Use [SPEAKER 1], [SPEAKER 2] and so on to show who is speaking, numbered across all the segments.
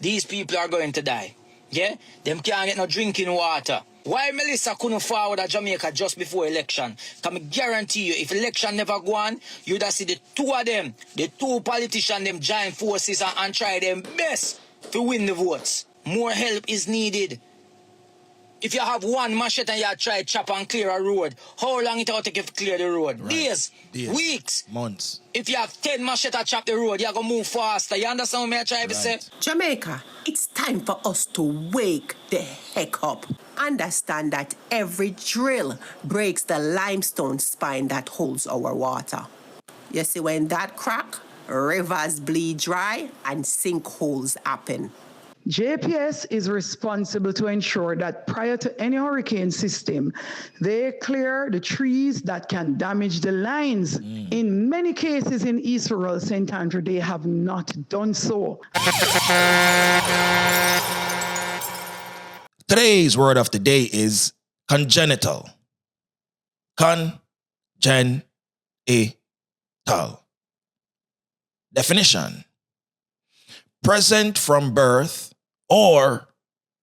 [SPEAKER 1] these people are going to die. Yeah? Them can't get no drinking water. Why Melissa couldn't forward at Jamaica just before election? Can I guarantee you, if election never go on, you'd see the two of them, the two politicians, them join forces and try them best to win the votes. More help is needed. If you have one machete and you try chop and clear a road, how long it will take you to clear the road?
[SPEAKER 2] Right.
[SPEAKER 1] Days, weeks,
[SPEAKER 2] months.
[SPEAKER 1] If you have 10 machete chop the road, you're going to move faster. You understand what I'm trying to say?
[SPEAKER 3] Jamaica, it's time for us to wake the heck up. Understand that every drill breaks the limestone spine that holds our water. You see, when that crack, rivers bleed dry and sinkholes happen.
[SPEAKER 4] JPS is responsible to ensure that prior to any hurricane system, they clear the trees that can damage the lines. In many cases in East Rural St. Andrew, they have not done so.
[SPEAKER 2] Today's word of the day is congenital. Congenital. Definition: present from birth or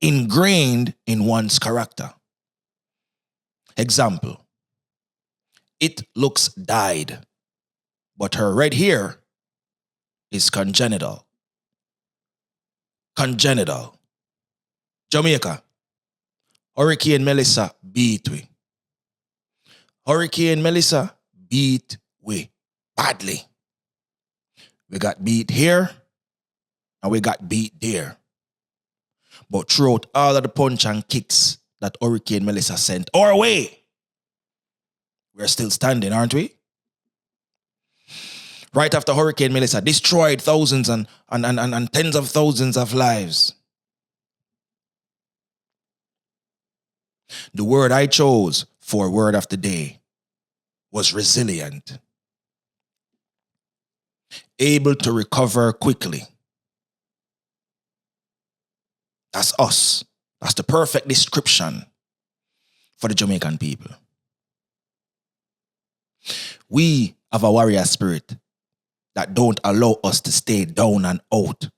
[SPEAKER 2] ingrained in one's character. Example: it looks dyed, but her red hair is congenital. Congenital. Jamaica. Hurricane Melissa beat we. Hurricane Melissa beat we badly. We got beat here and we got beat there. But throughout all of the punch and kicks that Hurricane Melissa sent our way, we're still standing, aren't we? Right after Hurricane Melissa destroyed thousands and tens of thousands of lives, the word I chose for word of the day was resilient. Able to recover quickly. That's us. That's the perfect description for the Jamaican people. We have a warrior spirit that don't allow us to stay down and out.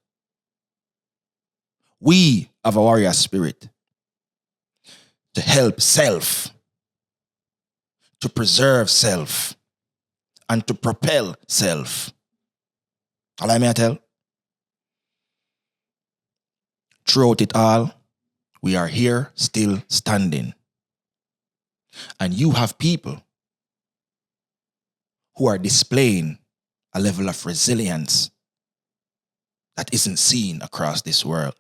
[SPEAKER 2] We have a warrior spirit to help self, to preserve self, and to propel self. All I may tell? Throughout it all, we are here still standing. And you have people who are displaying a level of resilience that isn't seen across this world.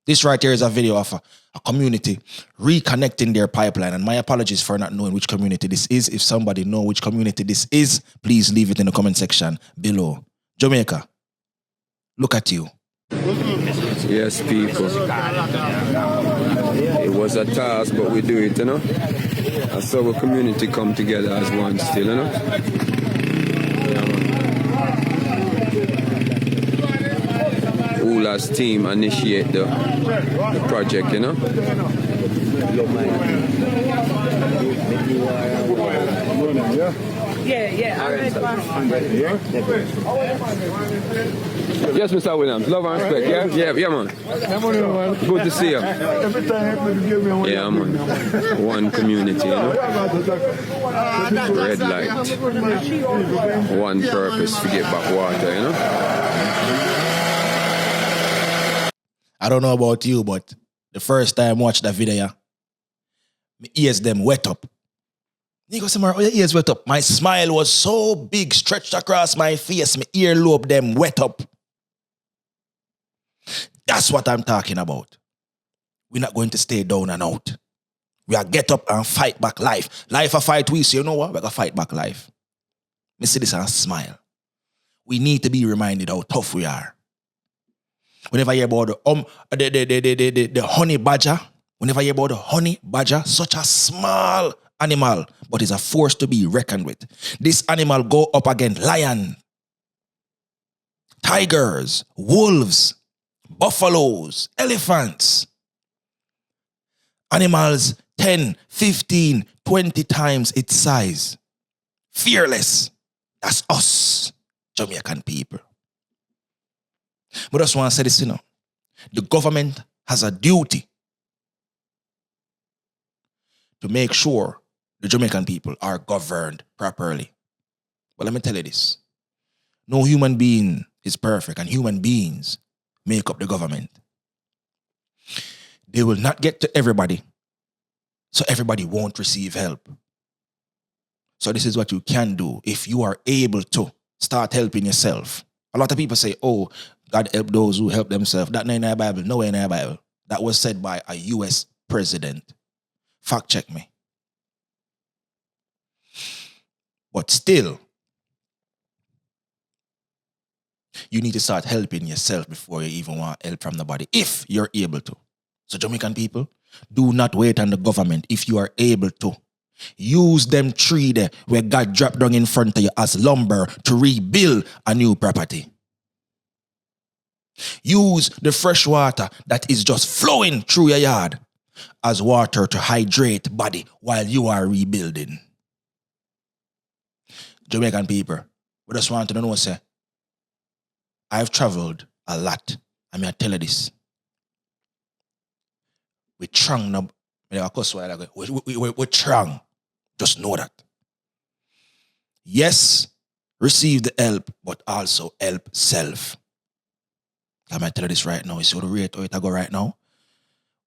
[SPEAKER 2] This right here is a video of a community reconnecting their pipeline. And my apologies for not knowing which community this is. If somebody knows which community this is, please leave it in the comment section below. Jamaica, look at you.
[SPEAKER 5] Yes, people. It was a task, but we do it, you know. I saw a community come together as one still, you know. Ula's team initiate the project, you know. Yes, Mr. Williams. Love and respect. Yeah, man. Good to see you. Yeah, man. One community, you know. Red light. One purpose to get back water, you know.
[SPEAKER 2] I don't know about you, but the first time I watched that video, my ears them wet up. Negusimara, your ears wet up. My smile was so big, stretched across my face, my earlobe them wet up. That's what I'm talking about. We're not going to stay down and out. We are get up and fight back life. Life a fight we, so you know what? We're going to fight back life. Me see this and smile. We need to be reminded how tough we are. Whenever I hear about the honey badger, whenever I hear about the honey badger, such a small animal, but is a force to be reckoned with. This animal go up against lion, tigers, wolves, buffaloes, elephants. Animals 10, 15, 20 times its size. Fearless. That's us, Jamaican people. But I just want to say this, you know. The government has a duty to make sure the Jamaican people are governed properly. But let me tell you this. No human being is perfect, and human beings make up the government. They will not get to everybody, so everybody won't receive help. So this is what you can do if you are able to start helping yourself. A lot of people say, oh, God help those who help themselves. That ain't in the Bible. No, in the Bible. That was said by a U.S. president. Fact check me. But still, you need to start helping yourself before you even want help from nobody, if you're able to. So Jamaican people, do not wait on the government if you are able to. Use them tree there where God dropped down in front of you as lumber to rebuild a new property. Use the fresh water that is just flowing through your yard as water to hydrate body while you are rebuilding. Jamaican people, we just want to know, say, I've traveled a lot. I mean, I tell you this. We're strong now. We're strong. Just know that. Yes, receive the help, but also help self. I might tell you this right now. You see the rate how it go right now?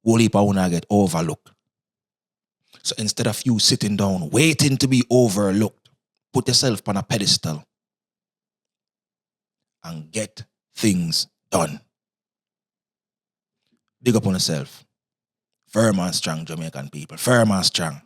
[SPEAKER 2] Whole heap of una get overlooked. So instead of you sitting down, waiting to be overlooked, put yourself on a pedestal and get things done. Big up on yourself. Firm and strong, Jamaican people. Firm and strong.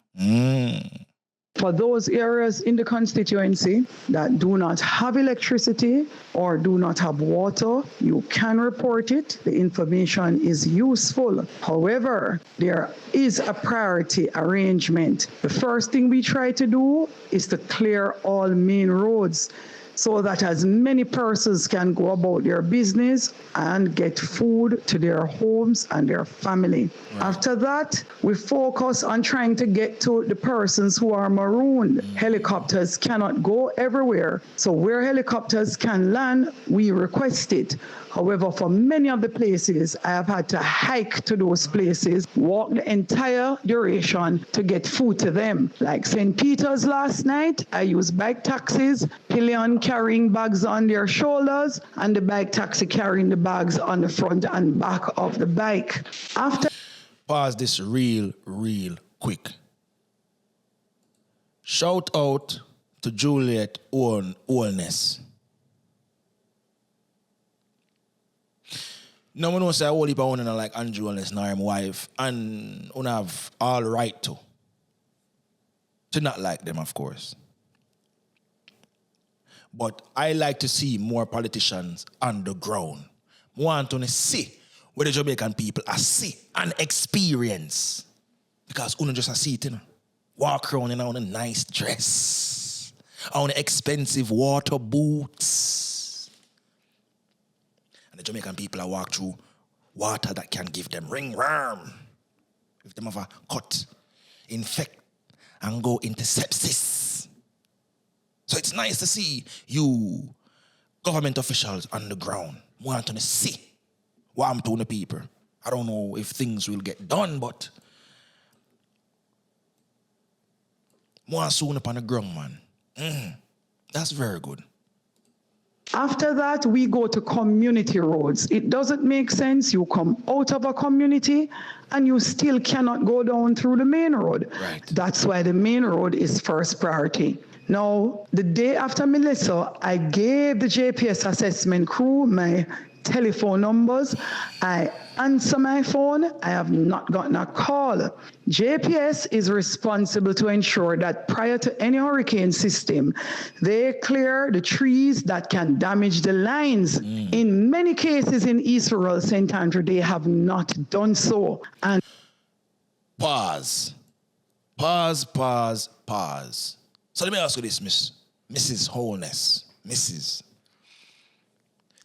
[SPEAKER 4] For those areas in the constituency that do not have electricity or do not have water, you can report it. The information is useful. However, there is a priority arrangement. The first thing we try to do is to clear all main roads, so that as many persons can go about their business and get food to their homes and their family. Right. After that, we focus on trying to get to the persons who are marooned. Helicopters cannot go everywhere. So where helicopters can land, we request it. However, for many of the places, I have had to hike to those places, walk the entire duration to get food to them. Like St. Peter's last night, I used bike taxis, pillion carrying bags on their shoulders, and the bike taxi carrying the bags on the front and back of the bike. After
[SPEAKER 2] Pause this real quick. Shout out to Juliet Oldness. No one knows say I whole heap of women like Andrew Oldness nor him wife, and one have all right to not like them, of course. But I like to see more politicians on the ground. I want to see what the Jamaican people are see and experience. Because you just see it, you know. Walk around in a nice dress, on expensive water boots. And the Jamaican people are walk through water that can give them ringworm. If them have a cut, infect, and go into sepsis. So it's nice to see you, government officials on the ground, want to see what I'm doing to people. I don't know if things will get done, but more soon upon the ground, man. That's very good.
[SPEAKER 4] After that, we go to community roads. It doesn't make sense. You come out of a community and you still cannot go down through the main road.
[SPEAKER 2] Right.
[SPEAKER 4] That's why the main road is first priority. Now, the day after Melissa, I gave the JPS assessment crew my telephone numbers. I answer my phone. I have not gotten a call. JPS is responsible to ensure that prior to any hurricane system, they clear the trees that can damage the lines. In many cases in East Rural St. Andrew, they have not done so. And
[SPEAKER 2] Pause. So let me ask you this, Mrs. Wholeness, Mrs.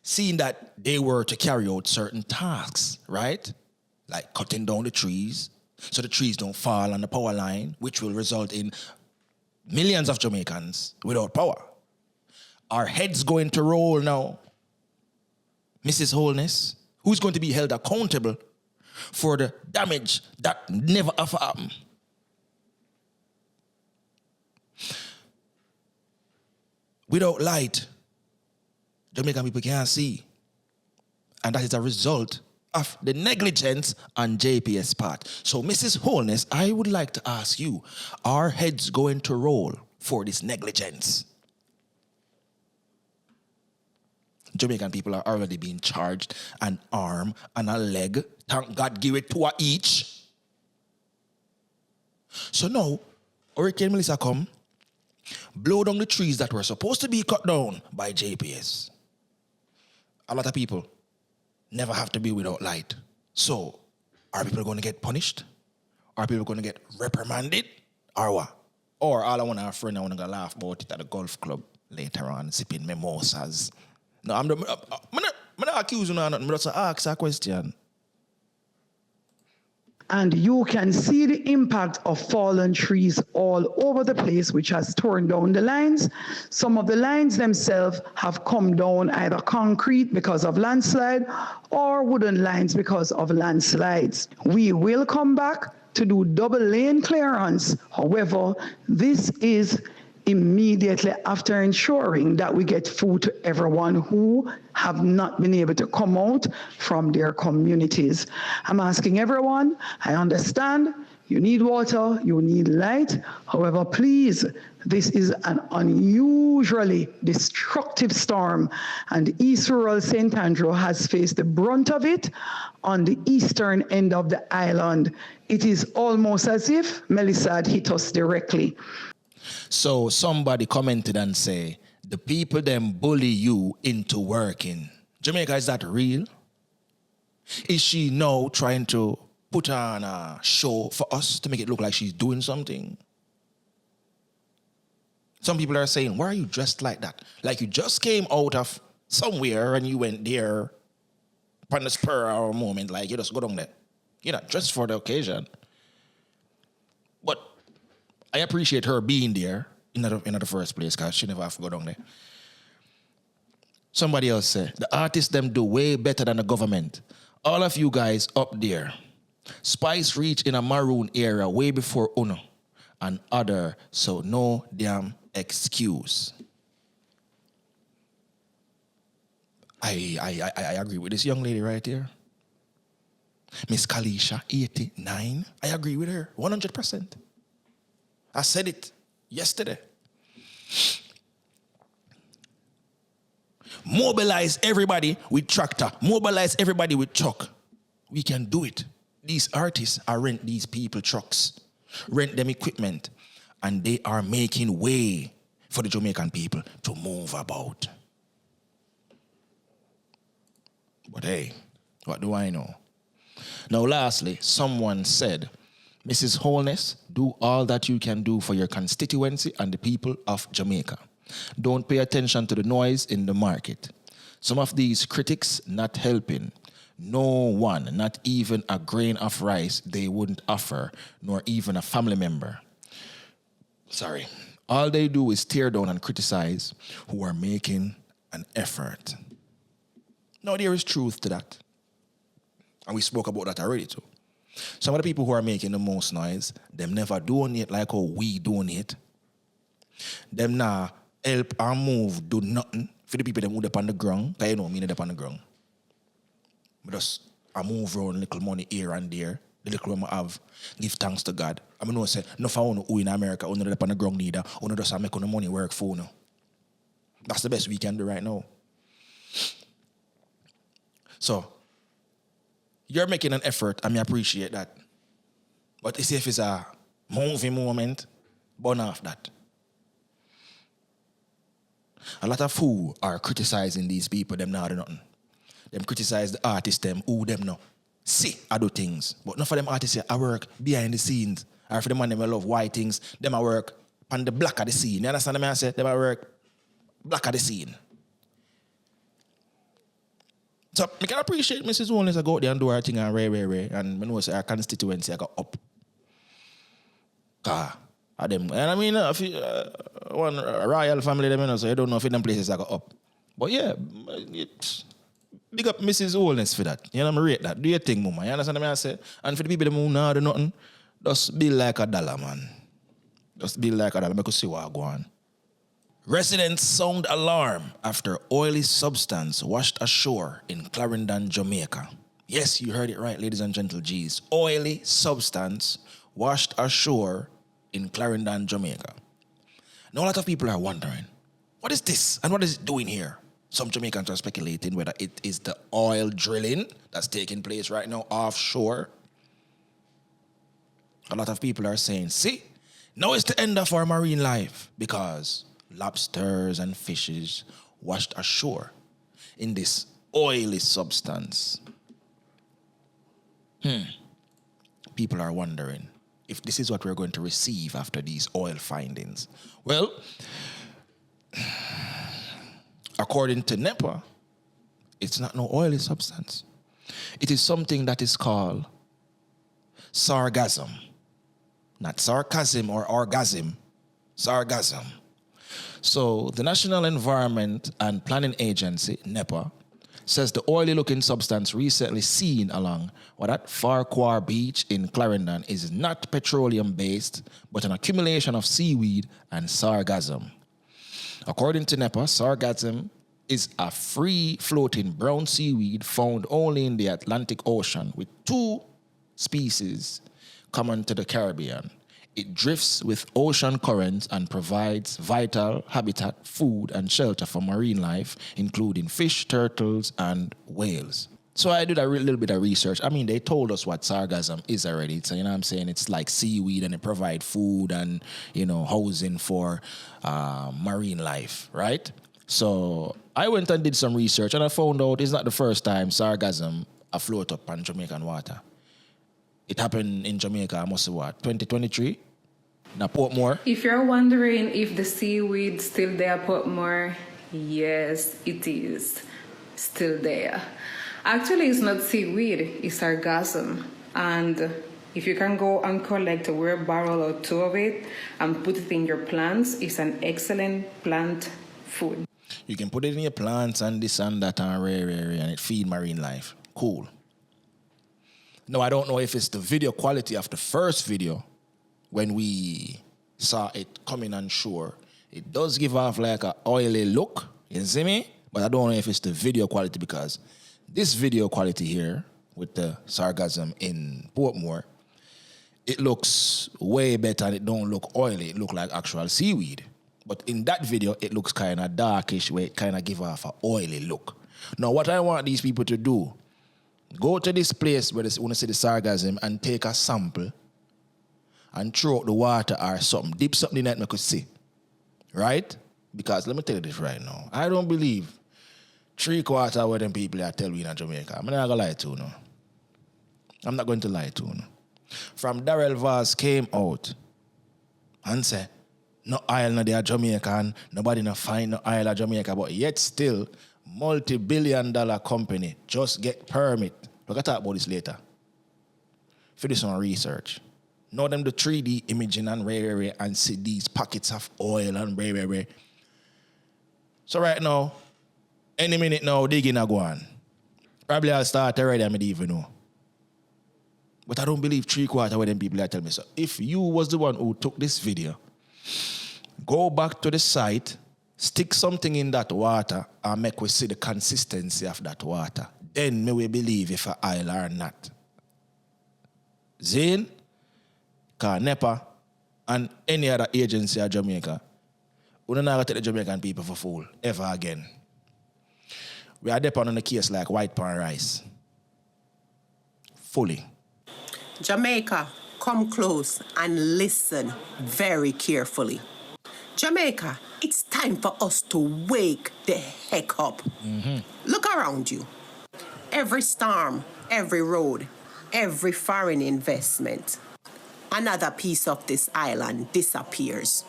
[SPEAKER 2] Seeing that they were to carry out certain tasks, right? Like cutting down the trees so the trees don't fall on the power line, which will result in millions of Jamaicans without power. Our heads going to roll now. Mrs. Wholeness, Who's going to be held accountable for the damage that never ever happened? Without light, Jamaican people can't see. And that is a result of the negligence on JPS part. So, Mrs. Holness, I would like to ask you, are heads going to roll for this negligence? Jamaican people are already being charged an arm and a leg. Thank God give it to a each. So now, Hurricane Melissa come, blow down the trees that were supposed to be cut down by JPS. A lot of people never have to be without light. So, are people going to get punished? Are people going to get reprimanded? Or what? Or all I want to have a friend, I want to go laugh about it at the golf club later on, sipping mimosas. No, I'm not accusing you of nothing. I'm just ask a question.
[SPEAKER 4] And you can see the impact of fallen trees all over the place, which has torn down the lines. Some of the lines themselves have come down either concrete because of landslide or wooden lines because of landslides. We will come back to do double lane clearance. However, this is immediately after ensuring that we get food to everyone who have not been able to come out from their communities. I'm asking everyone, I understand you need water, you need light. However, please, this is an unusually destructive storm, and East Rural St. Andrew has faced the brunt of it on the eastern end of the island. It is almost as if Melissa had hit us directly.
[SPEAKER 2] So somebody commented and say, the people them bully you into working. Jamaica, is that real? Is she now trying to put on a show for us to make it look like she's doing something? Some people are saying, why are you dressed like that? Like you just came out of somewhere and you went there upon the spur or a moment, like you just go down there. You're not dressed for the occasion. But I appreciate her being there in the first place because she never have to go down there. Somebody else said, the artists them do way better than the government. All of you guys up there, Spice reach in a maroon era way before Uno and other, so no damn excuse. I agree with this young lady right here. Miss Kalisha, 89. I agree with her, 100%. I said it yesterday. Mobilize everybody with tractor. Mobilize everybody with truck. We can do it. These artists are rent these people trucks, rent them equipment, and they are making way for the Jamaican people to move about. But hey, what do I know? Now, lastly, someone said, Mrs. Holness, do all that you can do for your constituency and the people of Jamaica. Don't pay attention to the noise in the market. Some of these critics not helping. No one, not even a grain of rice they wouldn't offer, nor even a family member. Sorry. All they do is tear down and criticize who are making an effort. Now, there is truth to that. And we spoke about that already too. Some of the people who are making the most noise, them never donate like how we donate. Them now help and move, do nothing for the people that move up on the ground. Because you know me, up on the ground. But just I move around little money here and there. The little one I have, give thanks to God. I mean, no say, no for who in America, who not up on the ground neither, who not just make the money work for no. That's the best we can do right now. So, you're making an effort, and I appreciate that. But see if it's a movie moment, burn off that. A lot of who are criticizing these people, them not do nothing. Them criticize the artists, them who them no. See, I do things. But not for them artists, I work behind the scenes. Or for the man, them I love white things, them I work on the black of the scene. You understand what I say? Them I work black of the scene. So, I can appreciate Mrs. Holness. I go out there and do her thing and ray. And I know say our constituency I go up. I them. And I mean, if you, one royal family, them, you know, so you don't know if in them places I go up. But yeah, big up Mrs. Wholeness for that. You know, I rate that. Do your thing, mama. You understand what I say? And for the people who don't do nothing, just be like a dollar, man. Just be like a dollar. Make us see what I go on. Residents sound alarm after oily substance washed ashore in Clarendon, Jamaica. Yes, you heard it right, ladies and gentle G's. Oily substance washed ashore in Clarendon, Jamaica. Now, a lot of people are wondering, what is this and what is it doing here? Some Jamaicans are speculating whether it is the oil drilling that's taking place right now offshore. A lot of people are saying, see, now it's the end of our marine life because lobsters and fishes washed ashore in this oily substance. People are wondering if this is what we're going to receive after these oil findings. Well, according to NEPA, it's not no oily substance. It is something that is called sargassum. Not sarcasm or orgasm, sargassum. So the National Environment and Planning Agency, NEPA, says the oily-looking substance recently seen along that Farquhar Beach in Clarendon is not petroleum-based, but an accumulation of seaweed and sargassum. According to NEPA, sargassum is a free-floating brown seaweed found only in the Atlantic Ocean with 2 species common to the Caribbean. It drifts with ocean currents and provides vital habitat, food, and shelter for marine life, including fish, turtles, and whales. So I did a little bit of research. I mean, they told us what sargassum is already. So, you know what I'm saying? It's like seaweed and it provides food and, you know, housing for marine life, right? So I went and did some research and I found out it's not the first time sargassum afloat up on Jamaican water. It happened in Jamaica, I must say what, 2023? Now Portmore.
[SPEAKER 6] If you're wondering if the seaweed still there, Portmore, yes, it is still there. Actually, it's not seaweed, it's sargassum. And if you can go and collect a barrel or 2 of it and put it in your plants, it's an excellent plant food.
[SPEAKER 2] You can put it in your plants and this and that and and it feed marine life. Cool. Now, I don't know if it's the video quality of the first video when we saw it coming on shore. It does give off like an oily look, you see me? But I don't know if it's the video quality because this video quality here with the sargassum in Portmore, it looks way better and it don't look oily. It looks like actual seaweed. But in that video, it looks kind of darkish where it kind of give off an oily look. Now, what I want these people to do, go to this place where they want to see the sargassum and take a sample and throw out the water or something. Dip something in that I could see. Right? Because let me tell you this right now. I don't believe 3/4 of them people are telling you in Jamaica. I'm not going to lie to you. No. I'm not going to lie to you. No. From Darrell Vaz came out and said, no oil no there Jamaican, nobody no find no oil at Jamaica, but yet still multi-billion-dollar company just get permit. We're going to talk about this later. For this on research. Know them the 3D imaging and and see these pockets of oil and So right now, any minute now, digging a go on. Probably I'll start already, I don't even know. But I don't believe 3/4 of them people are telling me. So if you was the one who took this video, go back to the site, stick something in that water and make we see the consistency of that water. Then may we believe if a oil or not. Zane, NEPA, and any other agency of Jamaica, we don't have to take the Jamaican people for fool ever again. We are depending on the case like white pan rice. Fully.
[SPEAKER 3] Jamaica, come close and listen very carefully. Jamaica, it's time for us to wake the heck up. Look around you. Every storm, every road, every foreign investment, another piece of this island disappears.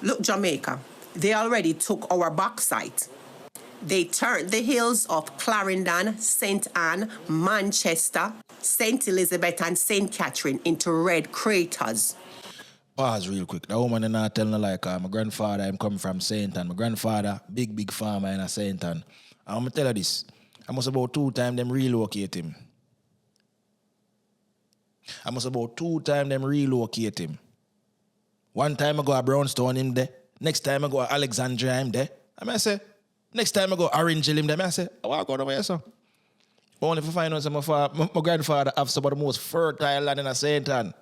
[SPEAKER 3] Look, Jamaica, they already took our bauxite. They turned the hills of Clarendon, St. Anne, Manchester, St. Elizabeth, and St. Catherine into red craters.
[SPEAKER 2] Pause real quick. The woman is not telling her like my grandfather, I'm coming from St. Anne. My grandfather, big farmer in St. Anne. I'm going to tell her this. I must about 2 times them relocate him. I must about 2 times them relocate him. One time I go a Brownstone him there. Next time I go a Alexandria him there. I say, next time I go Orange Hill him there. I say, I walk out of here, sir. Only if I find out my grandfather have some of the most fertile land in a St. Anne.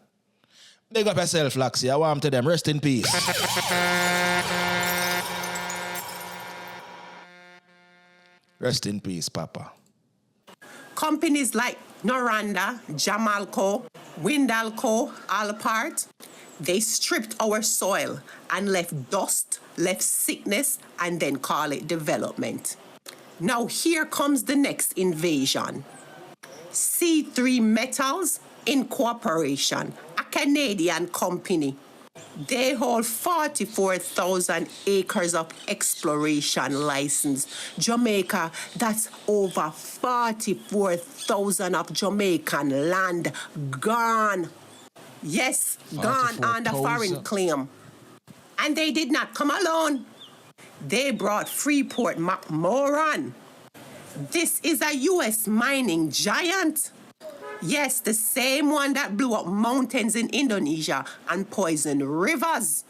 [SPEAKER 2] Big up yourself, Laxi. I want to them. Rest in peace. Rest in peace, Papa.
[SPEAKER 3] Companies like Noranda, Jamalco, Windalco, Alpart, they stripped our soil and left dust, left sickness, and then call it development. Now here comes the next invasion. C3 Metals Incorporation, a Canadian company. They hold 44,000 acres of exploration license. Jamaica, that's over 44,000 of Jamaican land gone. Yes, gone under foreign claim. And they did not come alone. They brought Freeport McMoran. This is a U.S. mining giant. Yes, the same one that blew up mountains in Indonesia and poisoned rivers.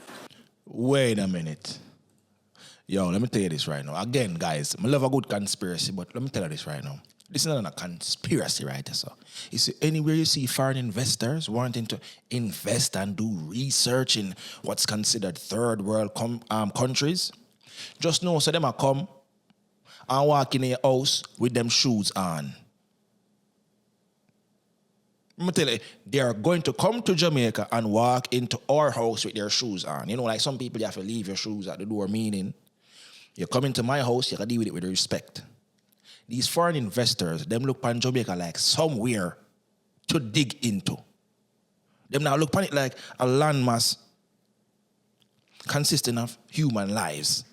[SPEAKER 2] Wait a minute. Yo, let me tell you this right now. Again, guys, I love a good conspiracy, but let me tell you this right now. This is not a conspiracy, right? So, you see, anywhere you see foreign investors wanting to invest and do research in what's considered third world countries, just know so them a come and walk in your house with them shoes on. I'm tell you, they are going to come to Jamaica and walk into our house with their shoes on. You know, like some people, you have to leave your shoes at the door, meaning you come into my house, you can deal with it with respect. These foreign investors, them look upon Jamaica like somewhere to dig into. Them now look upon it like a landmass consisting of human lives.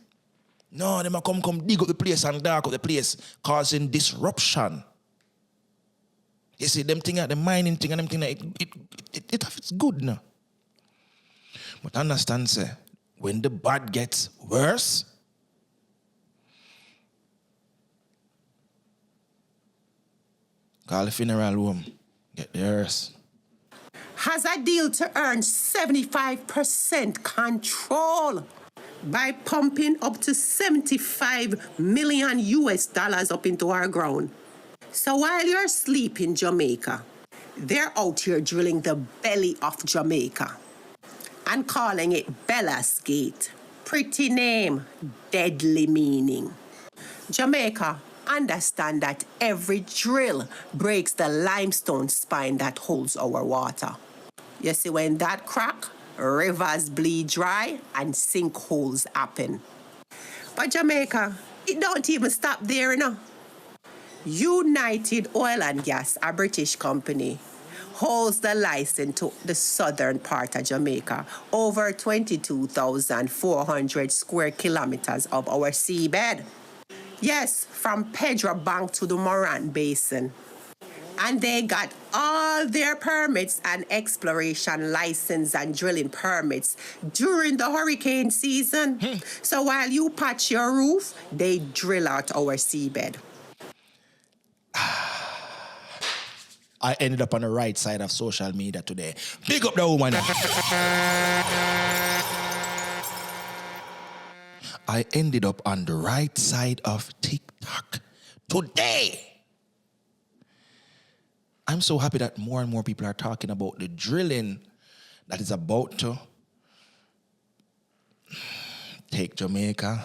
[SPEAKER 2] No, them come dig up the place and dark up the place, causing disruption. You see, them thing at the mining thing and them thing, it's good now. But understand, sir, when the bad gets worse, call the funeral home, get the hearse.
[SPEAKER 3] Has a deal to earn 75% control by pumping up to 75 million US dollars up into our ground. So while you're sleeping, Jamaica, they're out here drilling the belly of Jamaica and calling it Bella's Gate. Pretty name, deadly meaning. Jamaica, understand that every drill breaks the limestone spine that holds our water. You see, when that crack, rivers bleed dry and sinkholes happen. But Jamaica, it don't even stop there, you know. United Oil and Gas, a British company, holds the license to the southern part of Jamaica, over 22,400 square kilometers of our seabed. Yes, from Pedro Bank to the Moran Basin. And they got all their permits and exploration license and drilling permits during the hurricane season. So while you patch your roof, they drill out our seabed.
[SPEAKER 2] I ended up on the right side of social media today. Big up the woman. I ended up on the right side of TikTok today. I'm so happy that more and more people are talking about the drilling that is about to take Jamaica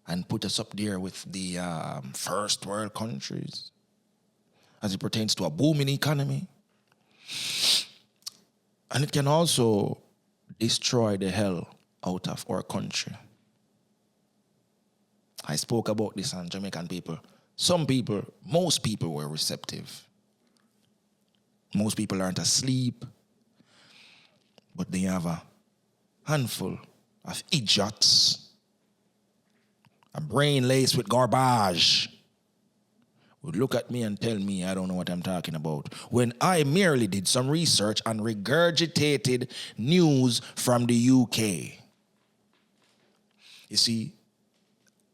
[SPEAKER 2] and put us up there with the first world countries as it pertains to a booming economy. And it can also destroy the hell out of our country. I spoke about this on Jamaican people. Some people, most people were receptive. Most people aren't asleep, but they have a handful of idiots, a brain laced with garbage, would look at me and tell me I don't know what I'm talking about, when I merely did some research and regurgitated news from the UK. You see,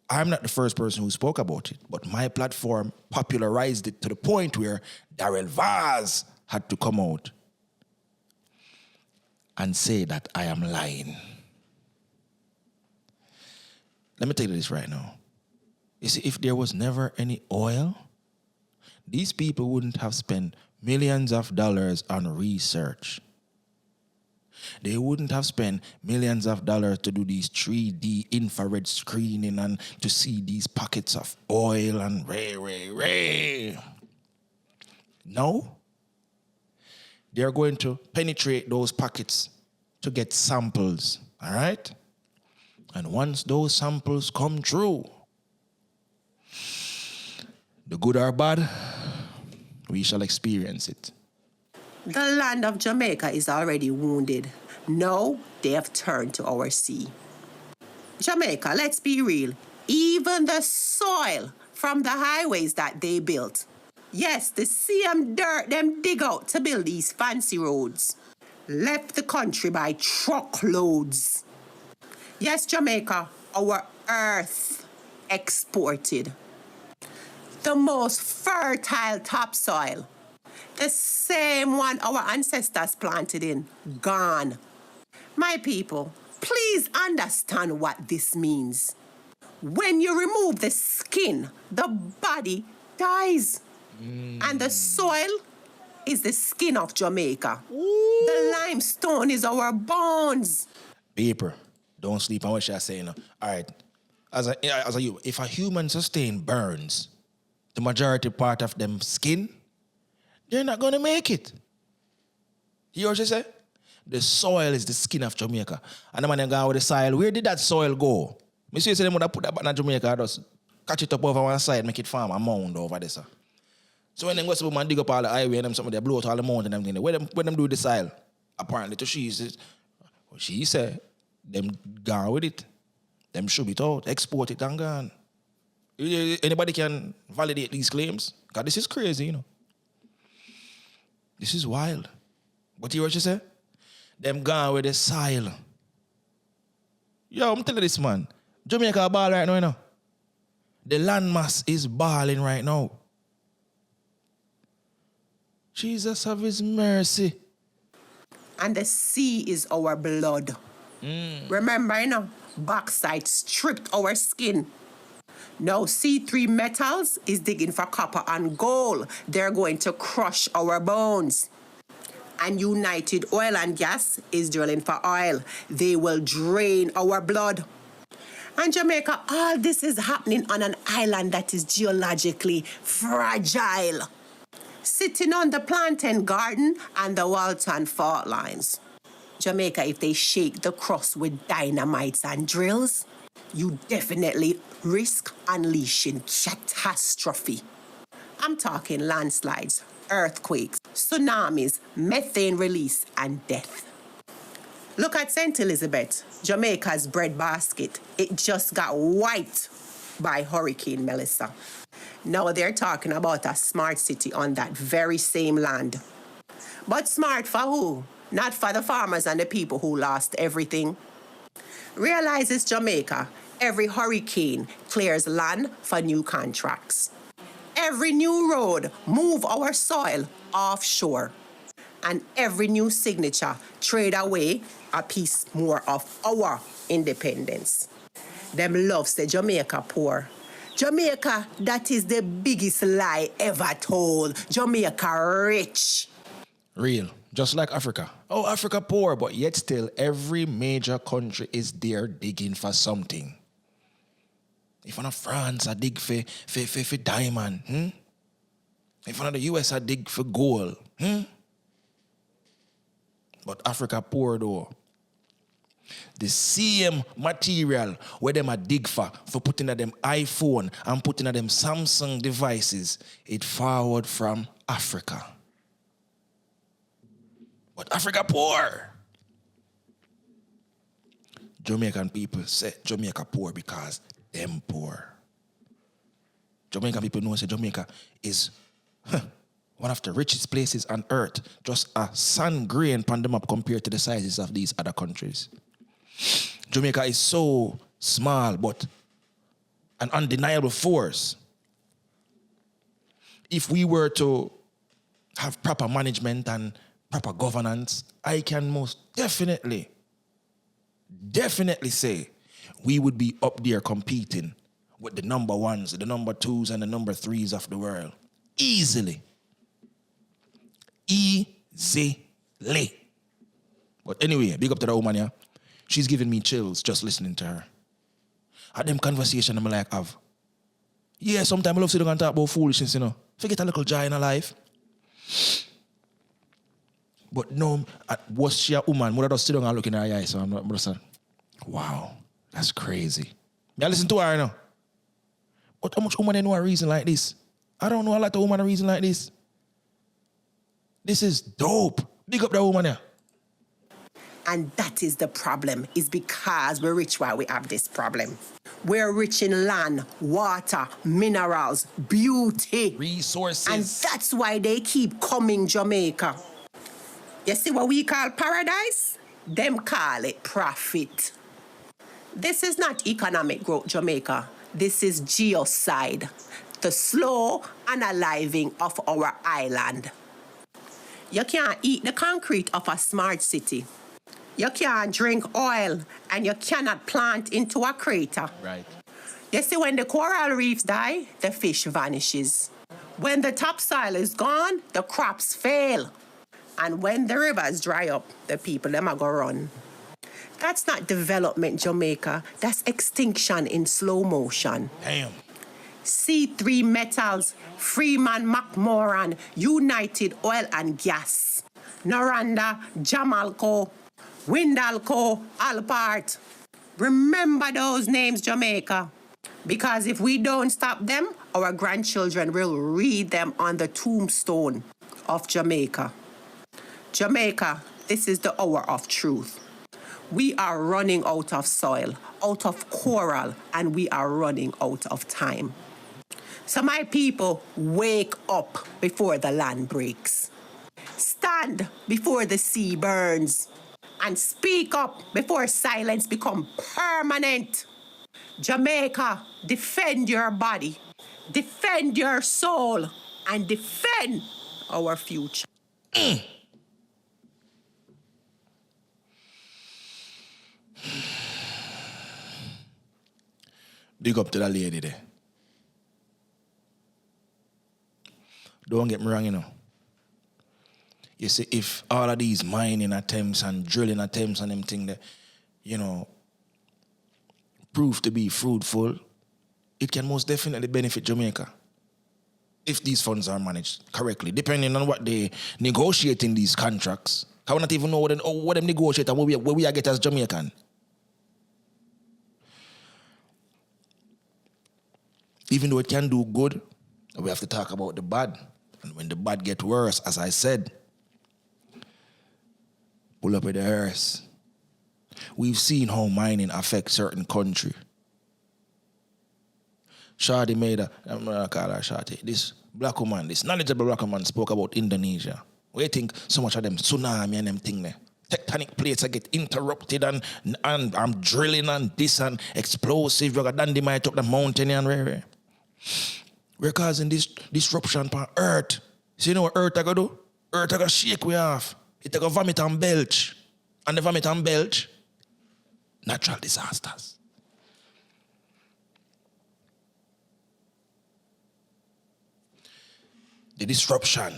[SPEAKER 2] I'm not the first person who spoke about it, but my platform popularized it to the point where Darrell Vaz had to come out and say that I am lying. Let me tell you this right now. You see, if there was never any oil, these people wouldn't have spent millions of dollars on research. They wouldn't have spent millions of dollars to do these 3D infrared screening and to see these pockets of oil and ray. No. They're going to penetrate those pockets to get samples, all right? And once those samples come through, the good or bad, we shall experience it.
[SPEAKER 3] The land of Jamaica is already wounded. Now they have turned to our sea. Jamaica, let's be real, even the soil from the highways that they built. Yes, the same dirt them dig out to build these fancy roads left the country by truckloads. Yes, Jamaica, our earth exported. The most fertile topsoil, the same one our ancestors planted in, gone. My people, please understand what this means. When you remove the skin, the body dies. And the soil is the skin of Jamaica. Ooh. The limestone is our bones.
[SPEAKER 2] Paper, don't sleep on what she's saying. All right, as a you, if a human sustain burns, the majority part of them skin, they're not going to make it. You hear what she said? The soil is the skin of Jamaica. And the man then go with the soil. Where did that soil go? Me see them would have put that back in Jamaica, just catch it up over one side, make it farm a mound over there, sir. So when they go to dig up all the highway and them something, they blow out all the mountain and everything. Where them do the soil? Apparently to she said, them gone with it. Them shove it out, export it and gone. Anybody can validate these claims? God, this is crazy, you know. This is wild. But you hear what she said? Them gone with the soil. Yo, I'm telling you this, man. Jamaica ball right now, you know. The landmass is balling right now. Jesus have his mercy.
[SPEAKER 3] And the sea is our blood. Remember, you know, bauxite stripped our skin. Now C3 Metals is digging for copper and gold. They're going to crush our bones. And United Oil and Gas is drilling for oil. They will drain our blood. And Jamaica, all this is happening on an island that is geologically fragile, sitting on the plantain garden and the Walton fault lines. Jamaica, if they shake the crust with dynamites and drills, you definitely risk unleashing catastrophe. I'm talking landslides, earthquakes, tsunamis, methane release, and death. Look at St. Elizabeth, Jamaica's breadbasket. It just got wiped by Hurricane Melissa. Now they're talking about a smart city on that very same land. But smart for who? Not for the farmers and the people who lost everything. Realize it's Jamaica. Every hurricane clears land for new contracts. Every new road move our soil offshore. And every new signature trade away a piece more of our independence. Them loves the Jamaica poor. Jamaica, that is the biggest lie ever told. Jamaica rich.
[SPEAKER 2] Real, just like Africa. Oh, Africa poor, but yet still every major country is there digging for something. If one of France I dig for diamond, If one of the US I dig for gold, But Africa poor though. The same material where them a dig for putting at them iPhone and putting at them Samsung devices, it forward from Africa. But Africa poor. Jamaican people say Jamaica poor because them poor. Jamaican people know say Jamaica is one of the richest places on earth, just a sun grain pan them up compared to the sizes of these other countries. Jamaica is so small, but an undeniable force. If we were to have proper management and proper governance, I can most definitely say we would be up there competing with the number ones, the number twos, and the number threes of the world. Easily. But anyway, big up to the woman, yeah. She's giving me chills just listening to her. At them conversation I'm like have. Yeah, sometimes I love sitting and talk about foolishness, you know. Forget a little joy in her life. But no, was she a woman? Would I just sit down and look in her eyes? So I'm not saying, wow, that's crazy. I listen to her, you know. But how much woman they know a reason like this? I don't know a lot of woman a reason like this. This is dope. Big up that woman there.
[SPEAKER 3] And that is the problem, is because we're rich while we have this problem. We're rich in land, water, minerals, beauty.
[SPEAKER 2] Resources.
[SPEAKER 3] And that's why they keep coming Jamaica. You see what we call paradise? Them call it profit. This is not economic growth, Jamaica. This is genocide, the slow unaliving of our island. You can't eat the concrete of a smart city. You can't drink oil, and you cannot plant into a crater.
[SPEAKER 2] Right.
[SPEAKER 3] You see, when the coral reefs die, the fish vanishes. When the topsoil is gone, the crops fail. And when the rivers dry up, the people, them are going to run. That's not development, Jamaica. That's extinction in slow motion.
[SPEAKER 2] Damn.
[SPEAKER 3] C3 Metals, Freeman McMoran, United Oil and Gas, Noranda, Jamalco, Windalco, Alpart. Remember those names, Jamaica. Because if we don't stop them, our grandchildren will read them on the tombstone of Jamaica. Jamaica, this is the hour of truth. We are running out of soil, out of coral, and we are running out of time. So my people, wake up before the land breaks. Stand before the sea burns. And speak up before silence becomes permanent. Jamaica, defend your body, defend your soul, and defend our future.
[SPEAKER 2] Big up to that lady there. Don't get me wrong, you know. You see, if all of these mining attempts and drilling attempts and them thing that, you know, prove to be fruitful, it can most definitely benefit Jamaica if these funds are managed correctly, depending on what they negotiate in these contracts. I will not even know what them negotiate and where we are get as Jamaican. Even though it can do good, we have to talk about the bad. And when the bad get worse, as I said, pull up with the hearse. We've seen how mining affects certain country. Yardie made I'm going to call her Yardie. This black woman, this knowledgeable black woman spoke about Indonesia. Where you think so much of them tsunami and them thing there? Tectonic plates get interrupted and I'm drilling and this and explosive. You got dynamite up the mountain and where. We're causing this disruption on Earth. So you know what Earth I go do? Earth I go shake we off. It I go vomit and belch. And the vomit and belch, natural disasters. The disruption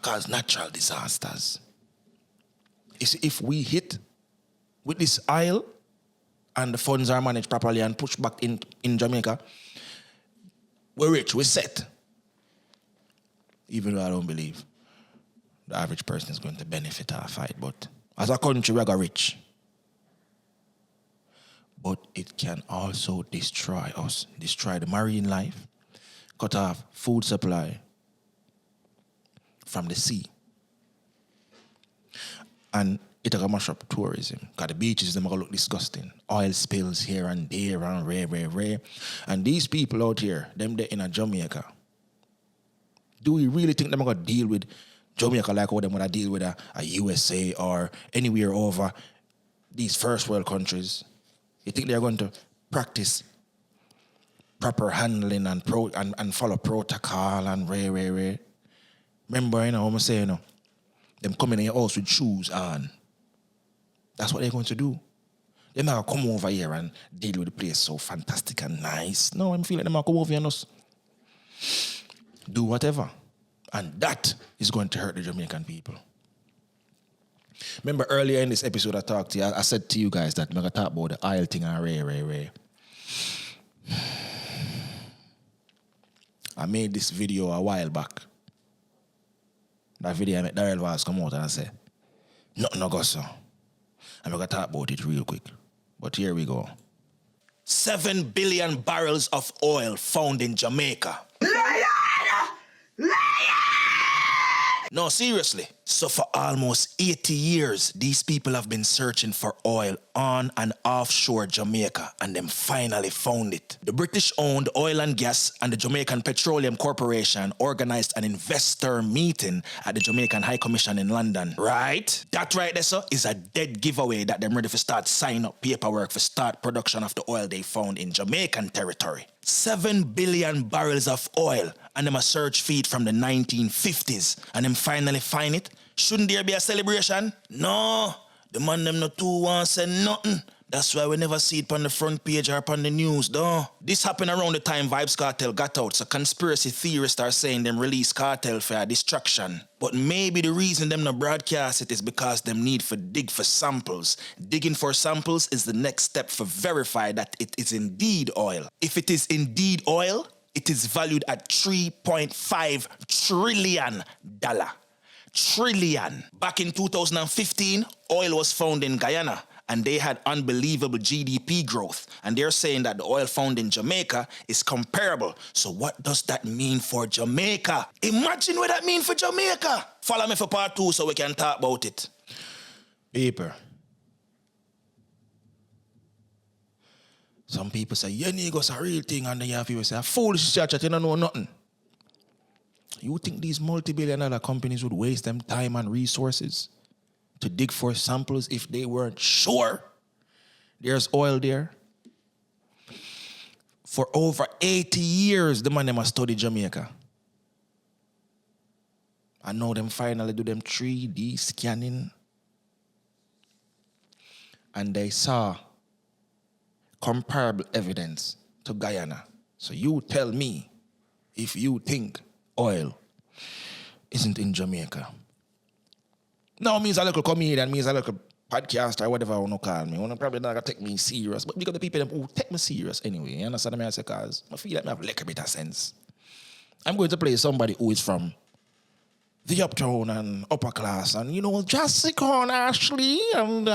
[SPEAKER 2] cause natural disasters. If we hit with this aisle and the funds are managed properly and pushed back in Jamaica, we're rich, we're set. Even though I don't believe the average person is going to benefit our fight, but as a country, we're rich. But it can also destroy us, destroy the marine life, cut off food supply from the sea. And it'll mash up tourism. Because the beaches, them are going to look disgusting. Oil spills here and there and rare. And these people out here, them there in Jamaica, do we really think they're going to deal with Jamaica like how they're going to deal with a USA or anywhere over these first world countries? You think they're going to practice proper handling and follow protocol and rare. Remember, what I'm saying, them coming in your house with shoes on. That's what they're going to do. They're not going to come over here and deal with the place so fantastic and nice. No, I'm feeling they're not going to come over here and just do whatever. And that is going to hurt the Jamaican people. Remember earlier in this episode I talked to you, I said to you guys that I'm going to talk about the oil thing and rare. I made this video a while back. That video I made Daryl Vaz come out and I said, nothing no go so. I'm going to talk about it real quick. But here we go. 7 billion barrels of oil found in Jamaica. No, seriously. So for almost 80 years, these people have been searching for oil on and offshore Jamaica, and them finally found it. The British-owned Oil and Gas and the Jamaican Petroleum Corporation organized an investor meeting at the Jamaican High Commission in London. Right? That right there, sir, is a dead giveaway that them ready to start signing up paperwork for start production of the oil they found in Jamaican territory. 7 billion barrels of oil, and them a search feed from the 1950s, and them finally find it. Shouldn't there be a celebration? No, the man them no too want say nothing. That's why we never see it on the front page or on the news, though. This happened around the time Vybz Kartel got out, so conspiracy theorists are saying them release Kartel for a distraction. But maybe the reason them no broadcast it is because them need for dig for samples. Digging for samples is the next step for verify that it is indeed oil. If it is indeed oil, it is valued at $3.5 trillion. Trillion. Back in 2015, oil was found in Guyana, and they had unbelievable GDP growth. And they're saying that the oil found in Jamaica is comparable. So what does that mean for Jamaica? Imagine what that means for Jamaica. Follow me for part 2 so we can talk about it. Paper. Some people say, yeah, niggas a real thing, and then you have people say, foolish chat, you don't know nothing. You think these multi-billion-dollar companies would waste them time and resources to dig for samples if they weren't sure there's oil there? For over 80 years, the man them a study Jamaica. I know them finally do them 3D scanning. And they saw comparable evidence to Guyana. So you tell me if you think oil isn't in Jamaica. Now means a little comedian, means a little podcaster, or whatever I want to call me. One probably not gonna take me serious, but because the people who take me serious anyway, you understand what I say? Because I feel like I have a little bit of sense. I'm going to play somebody who is from the uptown and upper class, and Jessica and Ashley, and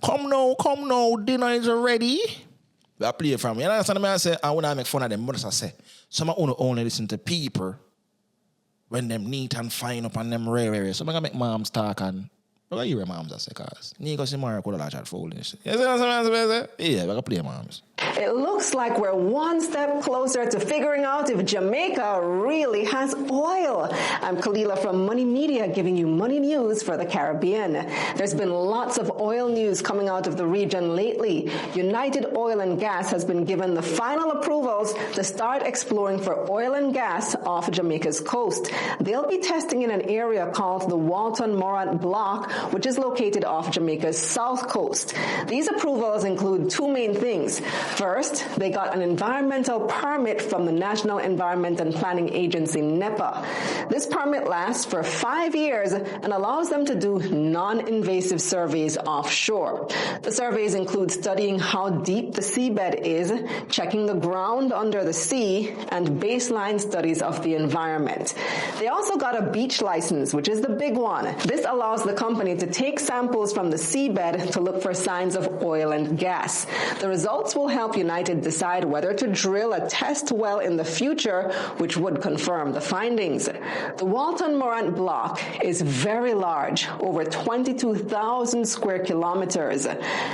[SPEAKER 2] come now, dinner is ready. I play it from me. You understand what I say? I want to make fun of them, but I say, some only listen to people when them neat and fine up and them rare. So I'm going to make moms talk and look at your moms, I say, because negusimara could have chat foolish. You see what I'm saying? Yeah, we're going to play moms.
[SPEAKER 7] It looks like we're one step closer to figuring out if Jamaica really has oil. I'm Kalila from Money Media, giving you money news for the Caribbean. There's been lots of oil news coming out of the region lately. United Oil and Gas has been given the final approvals to start exploring for oil and gas off Jamaica's coast. They'll be testing in an area called the Walton Morant Block, which is located off Jamaica's south coast. These approvals include two main things. First, they got an environmental permit from the National Environment and Planning Agency, NEPA. This permit lasts for 5 years and allows them to do non-invasive surveys offshore. The surveys include studying how deep the seabed is, checking the ground under the sea, and baseline studies of the environment. They also got a beach license, which is the big one. This allows the company to take samples from the seabed to look for signs of oil and gas. The results will help United decide whether to drill a test well in the future, which would confirm the findings. The Walton Morant Block is very large, over 22,000 square kilometers.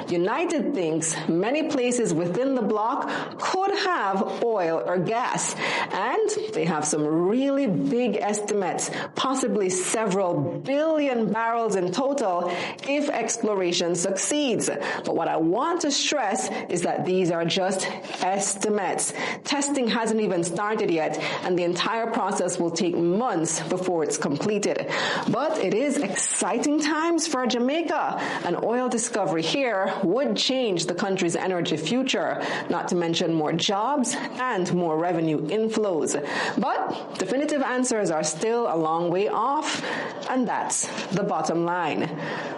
[SPEAKER 7] United thinks many places within the block could have oil or gas, and they have some really big estimates, possibly several billion barrels in total if exploration succeeds. But what I want to stress is that these are just estimates. Testing hasn't even started yet, and the entire process will take months before it's completed. But it is exciting times for Jamaica. An oil discovery here would change the country's energy future, not to mention more jobs and more revenue inflows. But definitive answers are still a long way off, and that's the bottom line.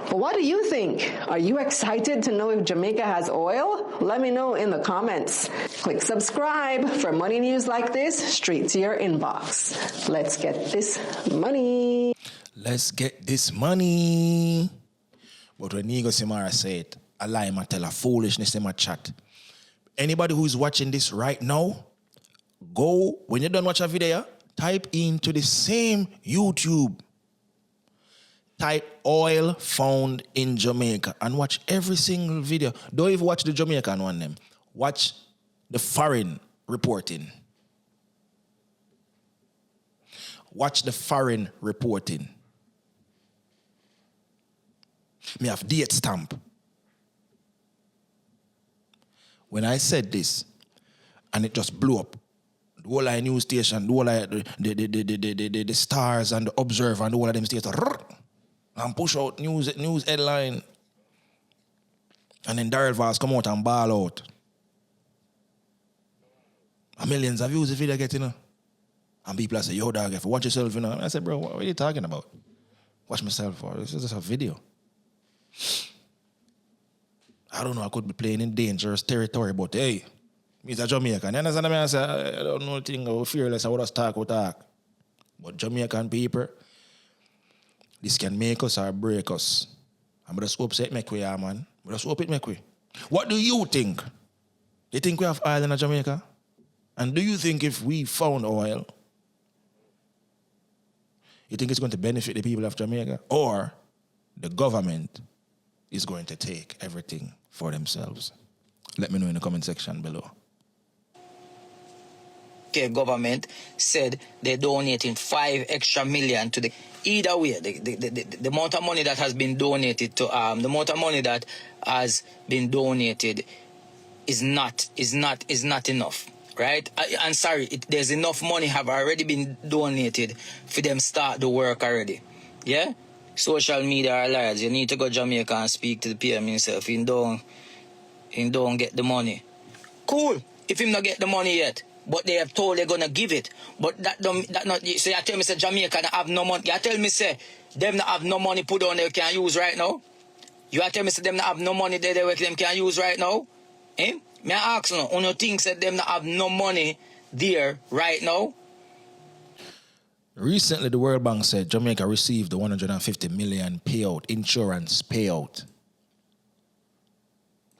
[SPEAKER 7] But what do you think? Are you excited to know if Jamaica has oil? Let me know in the comments. Click subscribe for money news like this straight to your inbox. Let's get this money.
[SPEAKER 2] Let's get this money. But when negusimara said, a lie ma tell a foolishness in my chat. Anybody who's watching this right now, go, when you done watch a video, type into the same YouTube. Type oil found in Jamaica and watch every single video. Don't even watch the Jamaican one them. Watch the foreign reporting. Watch the foreign reporting. Me have date stamp. When I said this, and it just blew up, the whole of news station, the whole of the Stars and the Observer and the whole of them stations, and push out news headline. And then Daryl Vaz come out and ball out. And millions of views the video get, you know. And people say, yo, dog, if you watch yourself, you know. And I said, bro, what are you talking about? Watch myself for. This is just a video. I don't know, I could be playing in dangerous territory, but hey, he's a Jamaican. You understand me? I say, I don't know anything, I'm fearless, I would just talk. But Jamaican people, this can make us or break us. I'm just hope it make way, man. I just hope it make way. What do you think? You think we have oil in Jamaica? And do you think if we found oil, you think it's going to benefit the people of Jamaica? Or the government is going to take everything for themselves? Let me know in the comment section below.
[SPEAKER 1] Okay, government said they're donating 5 extra million to the. Either way, the amount of money that has been donated to the amount of money that has been donated is not enough, right? I'm sorry, there's enough money have already been donated for them start the work already. Yeah, social media are liars. You need to go to Jamaica and speak to the PM himself. He don't get the money. Cool. If him not get the money yet. But they have told they're gonna give it. But that not so you tell me say Jamaica not have no money. You tell me say them not have no money put on they can use right now. You tell me say them not have no money they them can use right now. Eh? Me ask you, you think that them not have no money there right now?
[SPEAKER 2] Recently the World Bank said Jamaica received the 150 million payout, insurance payout.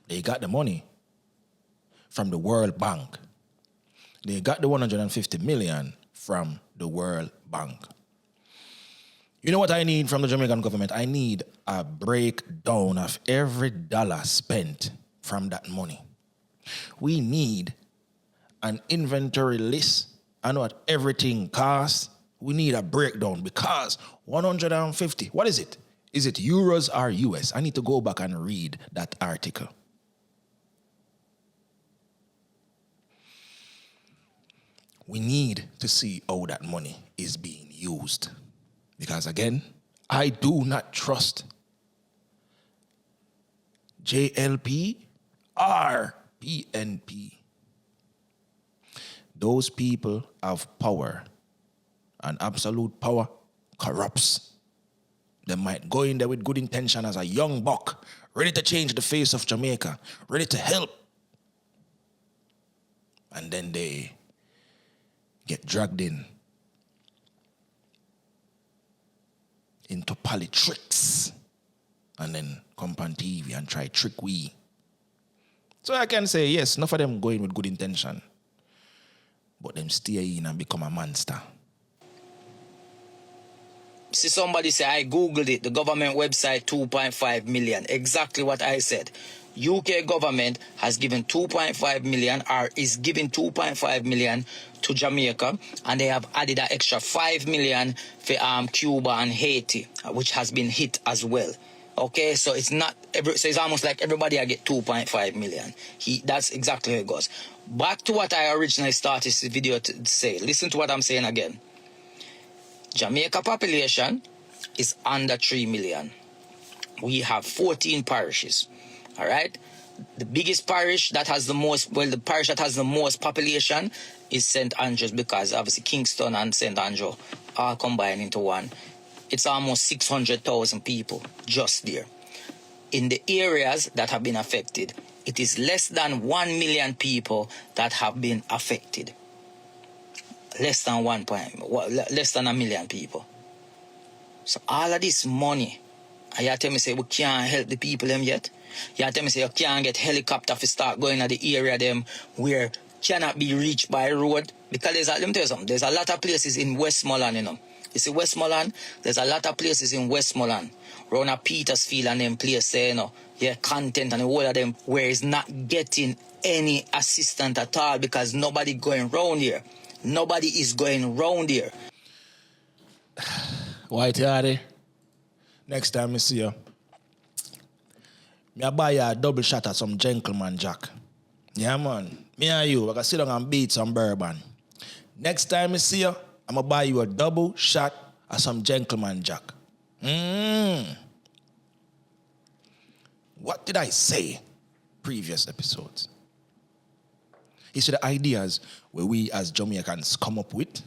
[SPEAKER 2] They got the money from the World Bank. They got the 150 million from the World Bank. You know what I need from the Jamaican government? I need a breakdown of every dollar spent from that money. We need an inventory list. I know what everything costs. We need a breakdown because 150, what is it? Is it euros or US? I need to go back and read that article. We need to see how that money is being used. Because again, I do not trust JLP or PNP. Those people have power, and absolute power corrupts. They might go in there with good intention as a young buck, ready to change the face of Jamaica, ready to help. And then they get dragged into politics and then come on TV and try trick we. So I can say, yes, enough of them go in with good intention, but them stay in and become a monster.
[SPEAKER 1] See somebody say, I googled it, the government website 2.5 million. Exactly what I said. UK government has given 2.5 million or is giving 2.5 million to Jamaica, and they have added an extra 5 million for Cuba and Haiti, which has been hit as well. Okay, so it's not so it's almost like everybody I get 2.5 million. That's exactly how it goes. Back to what I originally started this video to say. Listen to what I'm saying again. Jamaica population is under 3 million. We have 14 parishes. All right? The biggest parish that has the most, the parish that has the most population is St. Andrews, because obviously Kingston and St. Andrew are combined into one. It's almost 600,000 people just there. In the areas that have been affected, it is less than 1 million people that have been affected. Less than 1 million people. So all of this money, and you tell me say we can't help the people them yet. You tell me say you can't get helicopter to start going to the area them where cannot be reached by road. Because let me tell you something, there's a lot of places in Westmoreland, you know. You see Westmoreland, there's a lot of places in Westmoreland, around a Petersfield and them places, you know, Content and the whole of them, where it's not getting any assistance at all because nobody going round here. Nobody is going round here.
[SPEAKER 2] White Yardie, next time I see you, I buy you a double shot at some Gentleman Jack. Yeah, man. Me and you, I can sit down and beat some bourbon. Next time I see you, I'm going to buy you a double shot at some Gentleman Jack. What did I say previous episodes? You see the ideas where we as Jamaicans come up with,